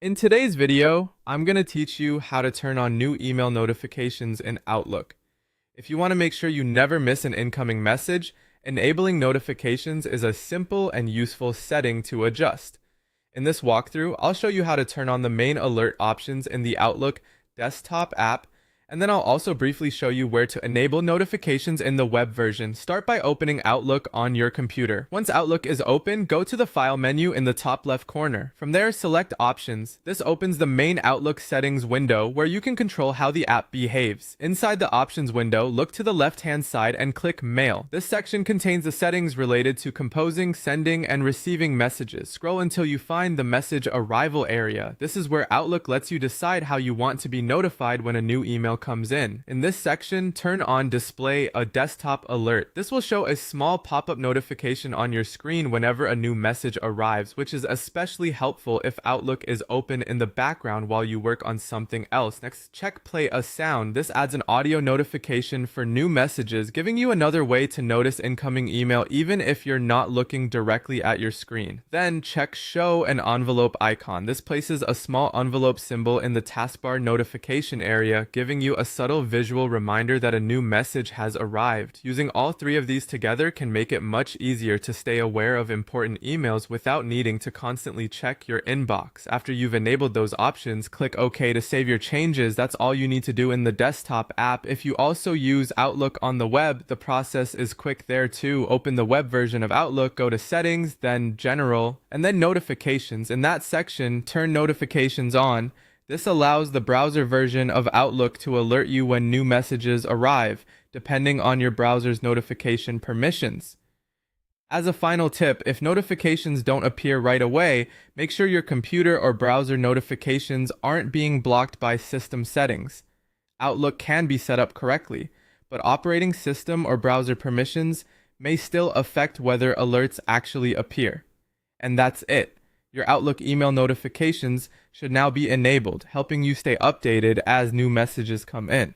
In today's video, I'm going to teach you how to turn on new email notifications in Outlook. If you want to make sure you never miss an incoming message, enabling notifications is a simple and useful setting to adjust. In this walkthrough, I'll show you how to turn on the main alert options in the Outlook desktop app, and then I'll also briefly show you where to enable notifications in the web version. Start by opening Outlook on your computer. Once Outlook is open, go to the File menu in the top left corner. From there, select Options. This opens the main Outlook settings window where you can control how the app behaves. Inside the Options window, look to the left-hand side and click Mail. This section contains the settings related to composing, sending, and receiving messages. Scroll until you find the Message Arrival area. This is where Outlook lets you decide how you want to be notified when a new email comes in. In this section, turn on Display a Desktop Alert. This will show a small pop-up notification on your screen whenever a new message arrives, which is especially helpful if Outlook is open in the background while you work on something else. Next, check Play a Sound. This adds an audio notification for new messages, giving you another way to notice incoming email even if you're not looking directly at your screen. Then check Show an Envelope icon. This places a small envelope symbol in the taskbar notification area, giving you a subtle visual reminder that a new message has arrived. Using all three of these together can make it much easier to stay aware of important emails without needing to constantly check your inbox. After you've enabled those options, click OK to save your changes. That's all you need to do in the desktop app. If you also use Outlook on the web, the process is quick there too. Open the web version of Outlook, go to Settings, then General, and then Notifications. In that section, turn notifications on. This allows the browser version of Outlook to alert you when new messages arrive, depending on your browser's notification permissions. As a final tip, if notifications don't appear right away, make sure your computer or browser notifications aren't being blocked by system settings. Outlook can be set up correctly, but operating system or browser permissions may still affect whether alerts actually appear. And that's it. Your Outlook email notifications should now be enabled, helping you stay updated as new messages come in.